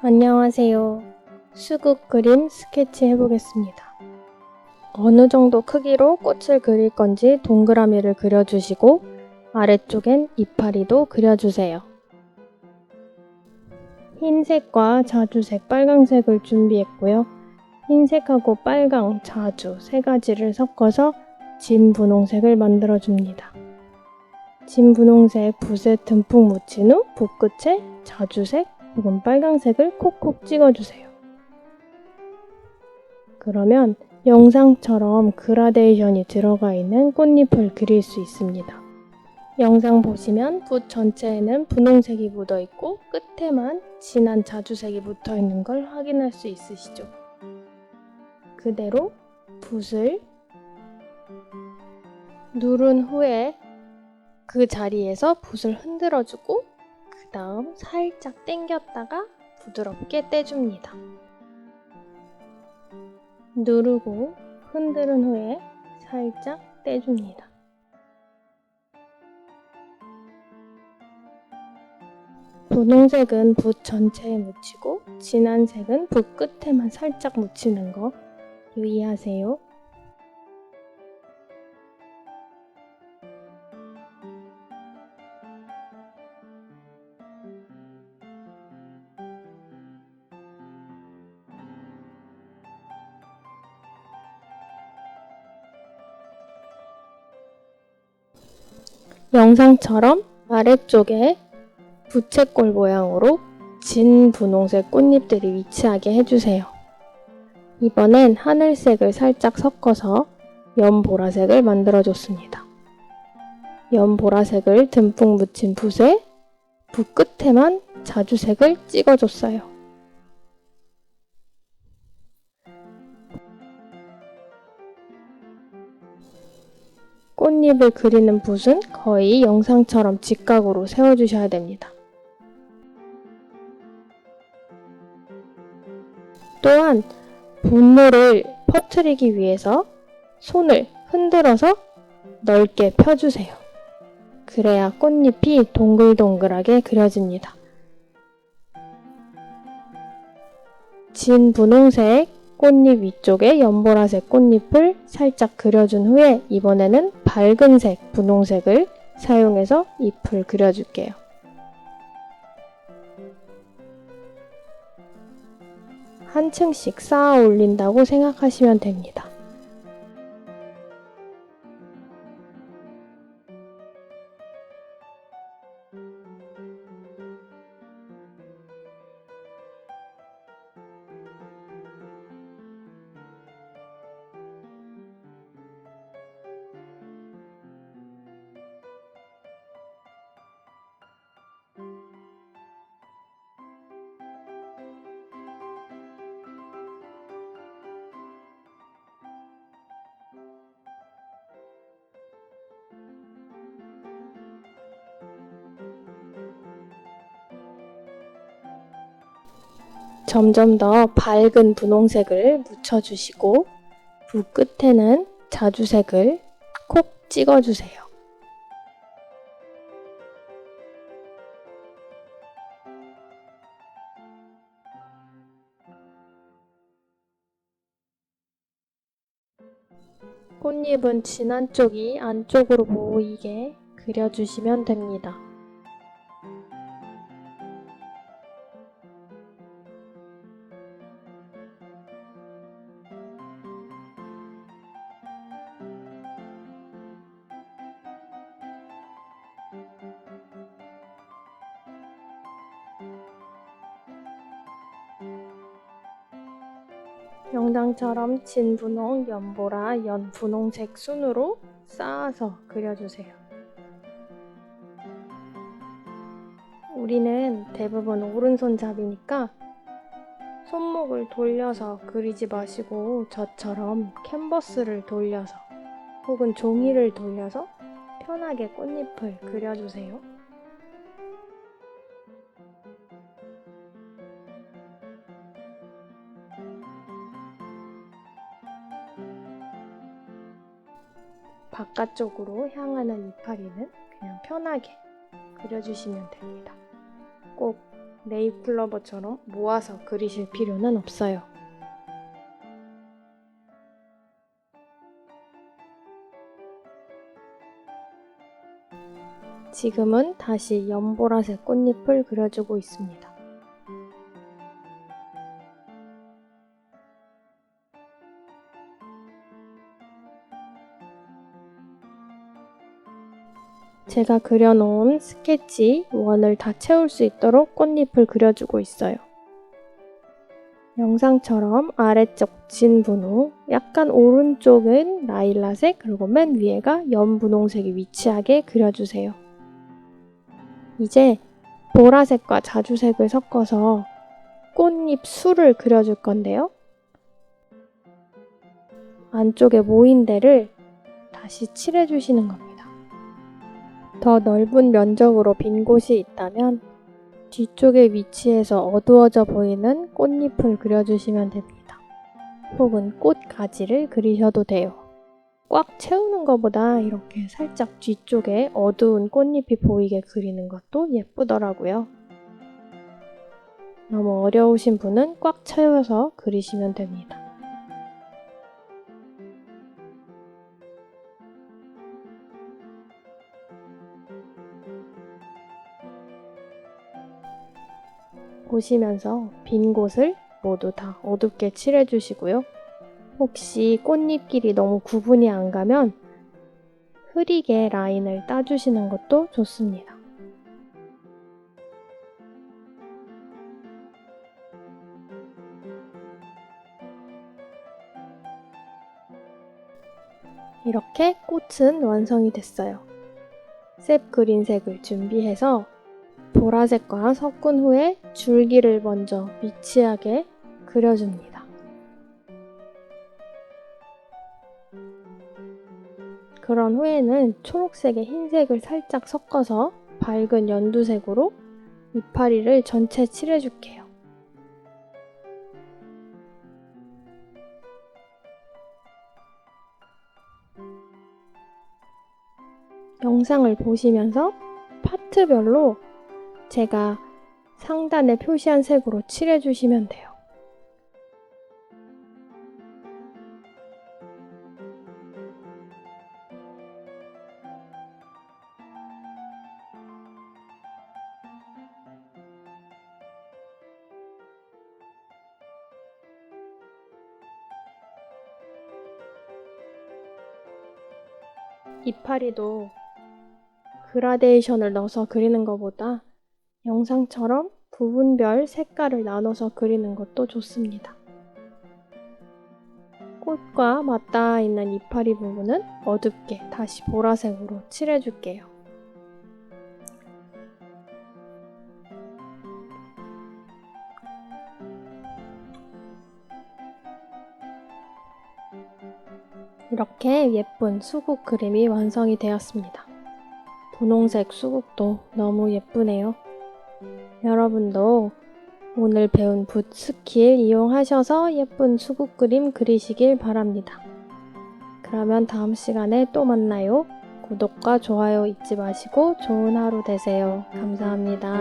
안녕하세요. 수국 그림 스케치 해보겠습니다. 어느 정도 크기로 꽃을 그릴 건지 동그라미를 그려주시고 아래쪽엔 이파리도 그려주세요. 흰색과 자주색, 빨강색을 준비했고요. 흰색하고 빨강, 자주 세 가지를 섞어서 진 분홍색을 만들어줍니다. 진 분홍색 붓에 듬뿍 묻힌 후 붓 끝에 자주색 혹은 빨강색을 콕콕 찍어주세요. 그러면 영상처럼 그라데이션이 들어가 있는 꽃잎을 그릴 수 있습니다. 영상 보시면 붓 전체에는 분홍색이 묻어 있고 끝에만 진한 자주색이 붙어 있는 걸 확인할 수 있으시죠? 그대로 붓을 누른 후에 그 자리에서 붓을 흔들어주고 그 다음 살짝 당겼다가 부드럽게 떼줍니다. 누르고 흔드는 후에 살짝 떼줍니다. 분홍색은 붓 전체에 묻히고 진한 색은 붓 끝에만 살짝 묻히는 거 유의하세요. 영상처럼 아래쪽에 부채꼴 모양으로 진 분홍색 꽃잎들이 위치하게 해주세요. 이번엔 하늘색을 살짝 섞어서 연보라색을 만들어줬습니다. 연보라색을 듬뿍 묻힌 붓에 붓 끝에만 자주색을 찍어줬어요. 꽃잎을 그리는 붓은 거의 영상처럼 직각으로 세워주셔야 됩니다. 또한 분모를 퍼뜨리기 위해서 손을 흔들어서 넓게 펴주세요. 그래야 꽃잎이 동글동글하게 그려집니다. 진 분홍색 꽃잎 위쪽에 연보라색 꽃잎을 살짝 그려준 후에 이번에는 밝은색 분홍색을 사용해서 잎을 그려줄게요. 한 층씩 쌓아 올린다고 생각하시면 됩니다. 점점 더 밝은 분홍색을 묻혀주시고 붓 끝에는 자주색을 콕 찍어주세요. 꽃잎은 진한 쪽이 안쪽으로 보이게 그려주시면 됩니다. 영상처럼 진분홍, 연보라, 연분홍색 순으로 쌓아서 그려주세요. 우리는 대부분 오른손잡이니까 손목을 돌려서 그리지 마시고 저처럼 캔버스를 돌려서 혹은 종이를 돌려서 편하게 꽃잎을 그려주세요. 바깥쪽으로 향하는 이파리는 그냥 편하게 그려주시면 됩니다. 꼭 네잎클로버처럼 모아서 그리실 필요는 없어요. 지금은 다시 연보라색 꽃잎을 그려주고 있습니다. 제가 그려놓은 스케치 원을 다 채울 수 있도록 꽃잎을 그려주고 있어요. 영상처럼 아래쪽 진 분홍, 약간 오른쪽은 라일라색, 그리고 맨 위에가 연분홍색이 위치하게 그려주세요. 이제 보라색과 자주색을 섞어서 꽃잎 수를 그려줄 건데요. 안쪽에 모인 데를 다시 칠해주시는 겁니다. 더 넓은 면적으로 빈 곳이 있다면 뒤쪽에 위치해서 어두워져 보이는 꽃잎을 그려주시면 됩니다. 혹은 꽃 가지를 그리셔도 돼요. 꽉 채우는 것보다 이렇게 살짝 뒤쪽에 어두운 꽃잎이 보이게 그리는 것도 예쁘더라고요. 너무 어려우신 분은 꽉 채워서 그리시면 됩니다. 보시면서 빈 곳을 모두 다 어둡게 칠해주시고요. 혹시 꽃잎끼리 너무 구분이 안 가면 흐리게 라인을 따주시는 것도 좋습니다. 이렇게 꽃은 완성이 됐어요. 셉 그린색을 준비해서 보라색과 섞은 후에 줄기를 먼저 미치하게 그려줍니다. 그런 후에는 초록색에 흰색을 살짝 섞어서 밝은 연두색으로 이파리를 전체 칠해줄게요. 영상을 보시면서 파트별로 제가 상단에 표시한 색으로 칠해주시면 돼요. 이파리도 그라데이션을 넣어서 그리는 것보다 영상처럼 부분별 색깔을 나눠서 그리는 것도 좋습니다. 꽃과 맞닿아 있는 이파리 부분은 어둡게 다시 보라색으로 칠해줄게요. 이렇게 예쁜 수국 그림이 완성이 되었습니다. 분홍색 수국도 너무 예쁘네요. 여러분도 오늘 배운 붓 스킬 이용하셔서 예쁜 수국 그림 그리시길 바랍니다. 그러면 다음 시간에 또 만나요. 구독과 좋아요 잊지 마시고 좋은 하루 되세요. 감사합니다.